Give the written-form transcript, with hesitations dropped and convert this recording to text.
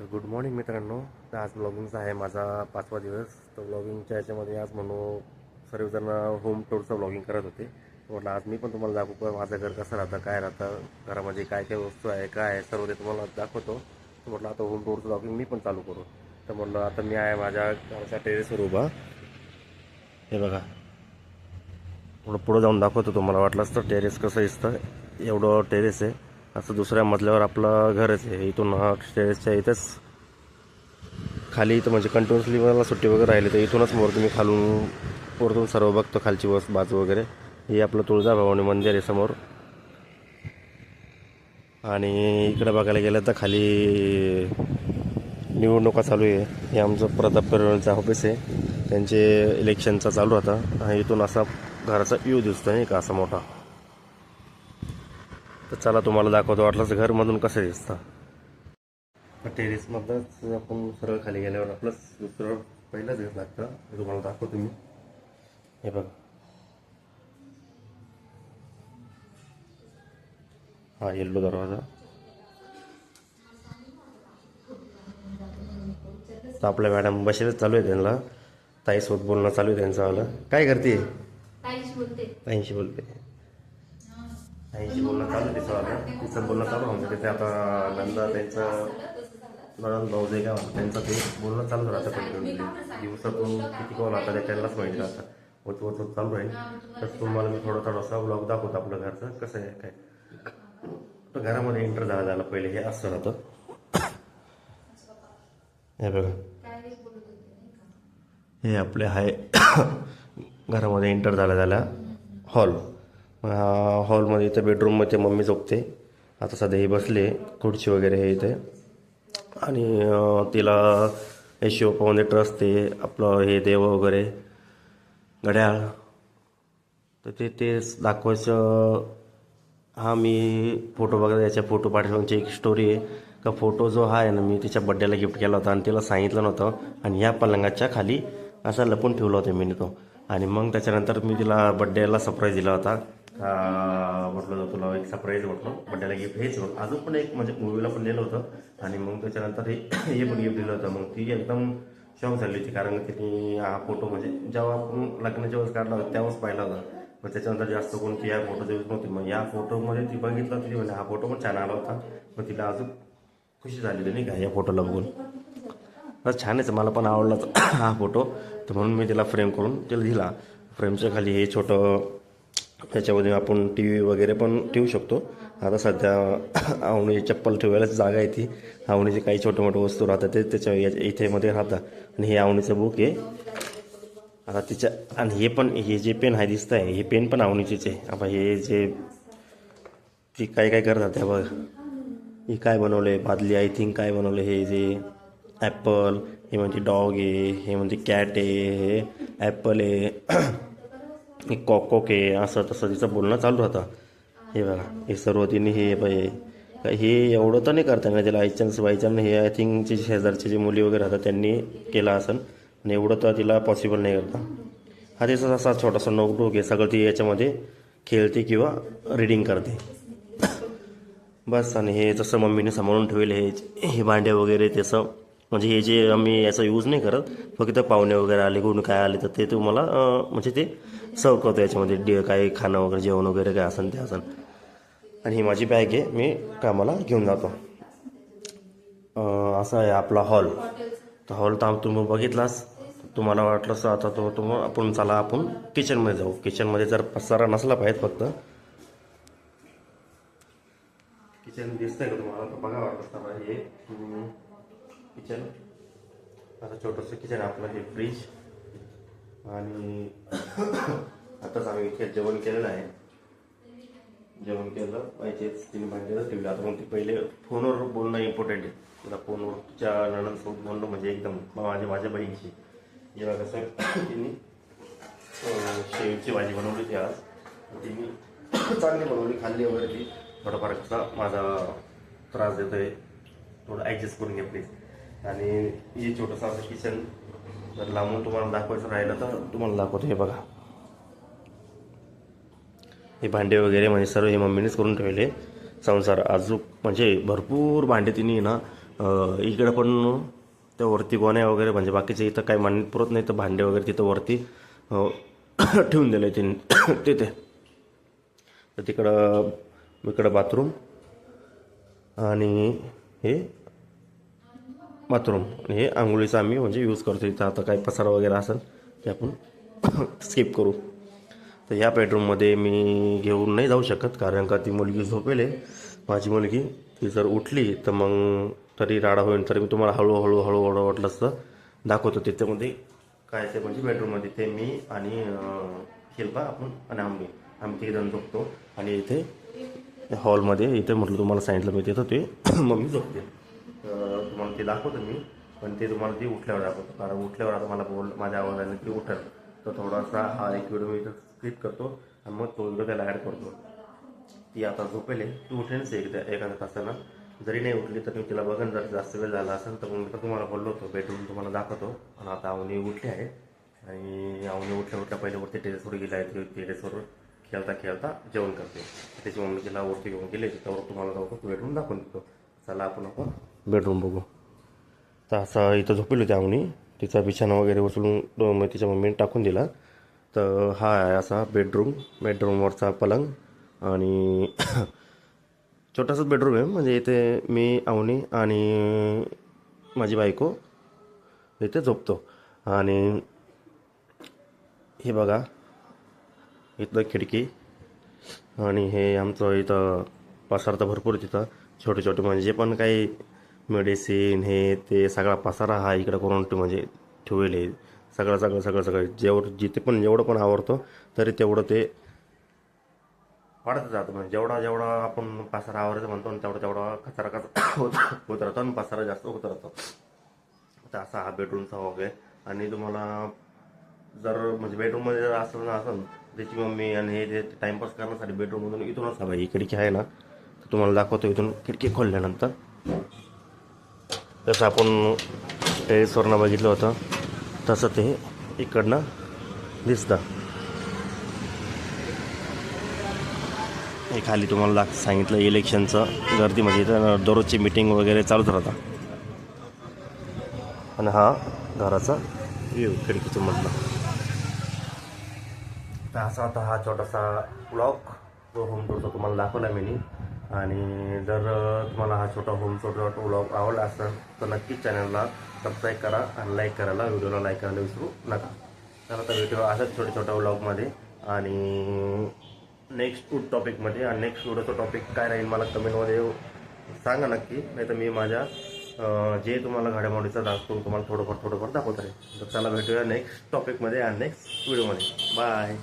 तर good morning मित्रांनो. तर आज ब्लॉगिंगचा आहे माझा 5वा दिवस. तर ब्लॉगिंगच्या याच्यामध्ये आज म्हणू सर्वजण होम टूरचं ब्लॉगिंग करत होते. म्हटलं आज मी पण तुम्हाला दाखवू का माझं घर कसं राहतं, काय राहतं, घरामध्ये काय काय वस्तू आहे, काय आहे, सर्व ते तुम्हाला दाखवतो. तर म्हटलं आता होम टूरचं ब्लॉगिंग मी पण चालू करू. तर म्हटलं आता मी आहे माझ्या घराच्या टेरेसवर उभा. हे बघा, थोडं पुढं जाऊन दाखवतो तुम्हाला. वाटलंच तर टेरेस कसं दिसतं. एवढं टेरेस आहे. असं दुसऱ्या मजल्यावर आपलं घरच आहे. इथून टेरेसच्या इथंच खाली इथं म्हणजे कंटिन्युअसली मला सुट्टी वगैरे राहिली तर इथूनच मोर तुम्ही खालून वरतून सर्व बघतो, खालची बाजू वगैरे. हे आपलं तुळजाभवानी मंदिर आहे समोर. आणि इकडे बघायला गेलं तर खाली निवडणुका चालू आहे. हे आमचं प्रताप पेरवळचं ऑफिस आहे. त्यांचे इलेक्शनचा चालू होता. आणि इथून असा घराचा व्ह्यू दिसतो नाही का, असा मोठा. तर चला तुम्हाला दाखवतो वाटलंच घरमधून कसं दिसतं. टेरेसमधनंच आपण सरळ खाली गेल्यावर आपलंच दुसरं पहिलंच घर लागतं. हे तुम्हाला दाखवतो मी. हे बघा, हा येल्लो दरवाजा. तर आपल्या मॅडम बसेलच चालू आहे, त्यांना ताईसोबत बोलणं चालू आहे त्यांचं आलं. काय करते? ताईंशी बोलते. ताईंशी बोलणं चालू आहे तिचं आलं. तिचं बोलणं चालू म्हणजे तिथे आता नंदा त्यांचं नणंद भाऊ जे काय म्हणतात त्यांचं ते बोलणं चालू राहतं. कंटिन्युअसली दिवसातून किती कॉल आता ते त्यांनाच माहिती राहतं. होत होत होत चालू राहील. तर तुम्हाला मी थोडासा ब्लॉग दाखवतो आपलं घरचं कसं आहे काय. तर घरामध्ये एंटर झाला पहिले हे असं राहतं. हे बघा, हे आपले आहे घरामध्ये एंटर झाल्या हॉल. हॉलमध्ये इथं बेडरूममध्ये मम्मी झोपते. आता सध्या हे बसले, खुर्ची वगैरे हे इथे. आणि तिला हे शिवपामध्ये ट्रस्ट ते आपलं हे देव वगैरे घड्याळ. तर तेच दाखवायचं. हा मी फोटो बघा, याच्या फोटो पाठवण्याची एक स्टोरी आहे का. फोटो जो हा आहे ना, मी तिच्या बड्डेला गिफ्ट केला होता आणि तिला सांगितलं नव्हतं. आणि ह्या पलंगाच्या खाली असा लपून ठेवला होता मी तो. आणि मग त्याच्यानंतर मी तिला बड्डेला सरप्राईज दिला होता. म्हटलं तुला एक सरप्राईज म्हटलं बड्डेला गिफ्ट हेच. अजून पण एक म्हणजे मूवीला पण दिलं होतं. आणि मग त्याच्यानंतर हे पण गिफ्ट दिलं होतं. मग ती एकदम शॉक झाली होती, कारण की तिने हा फोटो म्हणजे जेव्हा आपण लग्नाच्या वेळेस काढला होता तेव्हाच पाहिला होता. मग त्याच्यानंतर जास्त कोणती या फोटोची यूज नव्हती. मग या फोटोमध्ये ती बघितलं, ती म्हणजे हा फोटो पण छान आला होता. मग तिला अजून खुशी झालेली नाही का या फोटोला बघून. छानच, मला पण आवडलाच हा फोटो. तर म्हणून मी तिला फ्रेम करून तिला दिला. फ्रेमच्या खाली हे छोटं, त्याच्यामध्ये आपण टी व्ही वगैरे पण ठेवू शकतो. आता सध्या आवणीची चप्पल ठेवायलाच जागा आहे. ती आवणीचे काही छोटे मोठे वस्तू राहतात ते त्याच्या इथे मध्ये राहतात. आणि हे आवणीचं बुक आहे. आता तिच्या आणि हे पण हे जे पेन आहे दिसत आहे, हे पेन पण आवणीचेच आहे. आता हे जे ती काय काय करतात त्या बघ. हे काय बनवलं आहे, बादली आय थिंक काय बनवलं. हे जे ॲपल, हे म्हणते डॉग आहे, हे म्हणते कॅट आहे, हे ॲपल आहे, हे कॉक आहे, असं तसं तिचं बोलणं चालू राहतं. हे बघा, हे सर्व तिने हे पाहिजे हे एवढं तर नाही करता ना त्याला आईच्यान्स बाईच्यान. हे आय थिंक जे शेजारचे जे मुली वगैरे राहतात त्यांनी केलं असेल. आणि एवढं तर तिला पॉसिबल नाही करता. हा त्याचा असा छोटासा नोटबुक आहे. सगळं ती याच्यामध्ये खेळते किंवा रीडिंग करते बस. आणि हे जसं मम्मीने सांभाळून ठेवले हे भांडे वगैरे तसं, म्हणजे हे जे आम्ही याचा यूज नाही करत. फक्त पाहुणे वगैरे आले, कोणी काय आले तर ते तुम्हाला म्हणजे ते सर्व करतो याच्यामध्ये. काय खाणं वगैरे, जेवण वगैरे काय असेल ते असेल. आणि ही माझी बॅग आहे, मी कामाला घेऊन जातो. असा आहे आपला हॉल. तर हॉल तर तुम्ही बघितलाच. तुम्हाला वाटलंच आता तो आपण चला आपण किचनमध्ये जाऊ. किचनमध्ये जर पसारा नसला पाहिजे, फक्त किचन दिसतंय का तुम्हाला, तर बघा वाटलं तर हे किचन. असं छोटंसं किचन आपलं. हे फ्रीज. आणि आताच आम्ही इथे जेवण केलेलं आहे. जेवण केलं पाहिजेच, तिने भांडे ठेवले. आता मग ती पहिले फोनवर बोलणं इम्पॉर्टंट आहे. तिला फोनवर तिच्या नणंदसोबत बोलणं म्हणजे एकदम माझ्या बहिणीशी. जेव्हा कसं तिने शेवची भाजी बनवली होती आज. तिने चांगली बनवली, खाल्ली वगैरे ती. थोडाफार कसा माझा त्रास देतो आहे, थोडं ॲडजस्ट करून घे प्लीज. आणि हे छोटंसं असं किचन जर लांबून तुम्हाला दाखवायचं राहिलं तर तुम्हाला दाखवतो. हे बघा, हे भांडे वगैरे म्हणजे सर्व हे मम्मीनेच करून ठेवले. संसार अजून म्हणजे भरपूर भांडे तिने ना इकडं पण त्या वरती गोण्या वगैरे म्हणजे बाकीचे इथं काही मान्य पुरत नाही तर भांडे वगैरे तिथं वरती ठेवून दिले तिथे. तर इकडं बाथरूम आणि हे बाथरूम आणि हे आंघोळीचं आम्ही म्हणजे यूज करतो. इथं आता काही पसारा वगैरे असेल ते आपण स्किप करू. तर ह्या बेडरूममध्ये मी घेऊन नाही जाऊ शकत कारण का ती मुलगी झोपेल आहे. माझी मुलगी ती जर उठली तर मग तरी राडा होईल. तरी मी तुम्हाला हळूहळू वाटलं असतं दाखवतो. त्याच्यामध्ये काय ते म्हणजे बेडरूममध्ये ते मी आणि शिल्पा आपण आणि आम्ही तिघे जण झोपतो. आणि इथे हॉलमध्ये इथे म्हटलं तुम्हाला सांगितलं मी तिथं ते मम्मी झोपते. तुम्हाला ते दाखवतो मी, पण ते तुम्हाला ती उठल्यावर दाखवतो. कारण उठल्यावर आता मला माझ्या आवाजाने ती उठेल. तर थोडासा हा एक व्हिडिओ मी इथं स्किप करतो आणि मग तो व्हिडिओ त्याला ॲड करतो. ती आता झोपेल आहे, ती उठेलच एखाद्या तासानं. जरी नाही उठली तर मी तिला बघेन. जर जास्त वेळ झाला असेल तर मग मी तुम्हाला बोललो होतो बेडरूम तुम्हाला दाखवतो. आणि आता अवनी उठली आहे आणि अवनी उठल्या पहिले वरती टेरेसवर गेला आहे. टेरेसवर खेळता जेवण करते. त्याची मम्मी तिला वरती घेऊन गेले. त्यावर तुम्हाला जाऊ बेडरूम दाखवून देतो. चला आपण बेडरूम बघू. तर असा इथं झोपेल होती अवनी. तिचा बिछाना वगैरे उचलून तिच्या मम्मीने टाकून दिला. तर हा आहे असा बेडरूमवरचा पलंग आणि छोटासाच बेडरूम आहे. म्हणजे इथे मी अवनी आणि माझी बायको इथे झोपतो. आणि हे बघा इथलं खिडकी आणि हे आमचं इथं पसारा तर भरपूर तिथं छोटे म्हणजे जे पण काही मेडिसिन हे ते सगळा पसारा हा इकडं करून म्हणजे ठेवले आहे. सगळं जेवढं पण आवडतं तरी तेवढं ते वाढत जातं. म्हणजे जेवढा आपण पसारा आवरायचं म्हणतो तेवढा कचरा होत राहतो आणि पसारा जास्त होत राहतो. तर असा हा बेडरूमचा हॉल आहे. आणि तुम्हाला जर म्हणजे बेडरूममध्ये जर असेल त्याची मम्मी आणि हे टाइमपास करण्यासाठी बेडरूममधून इथूनच हवा ही खिडकी आहे ना, तर तुम्हाला दाखवतो. इथून खिडकी खोलल्यानंतर जसं आपण टेरेसवरनं बघितलं होतं तसं ते इकडनं दिसतं. हे खाली तुम्हाला सांगितलं इलेक्शनचं गर्दीमध्ये इथं दररोजची मीटिंग वगैरे चालूच राहतात. आणि हा घराचा व्ह्यू खिडकीच्या मधला. तर असा आता हा छोटासा ब्लॉग जो होम टूरचा तुम्हाला दाखवला मी. आणि जर तुम्हाला हा छोटा ब्लॉग आवडला असेल तर नक्कीच चॅनलला सबस्क्राईब करा आणि लाईक करायला लाईक करायला विसरू नका. तर आता व्हिडिओ असाच छोट्या व्लॉगमध्ये आणि नेक्स्ट टॉपिकमध्ये. आणि नेक्स्ट व्हिडिओचा टॉपिक काय राहील मला कमेंटमध्ये सांगा नक्की. नाही तर मी माझ्या जे तुम्हाला घडामोडीचा दाखवून तुम्हाला थोडंफार दाखवत आहे. तर चला भेटूया नेक्स्ट टॉपिकमध्ये आणि नेक्स्ट व्हिडिओमध्ये. बाय.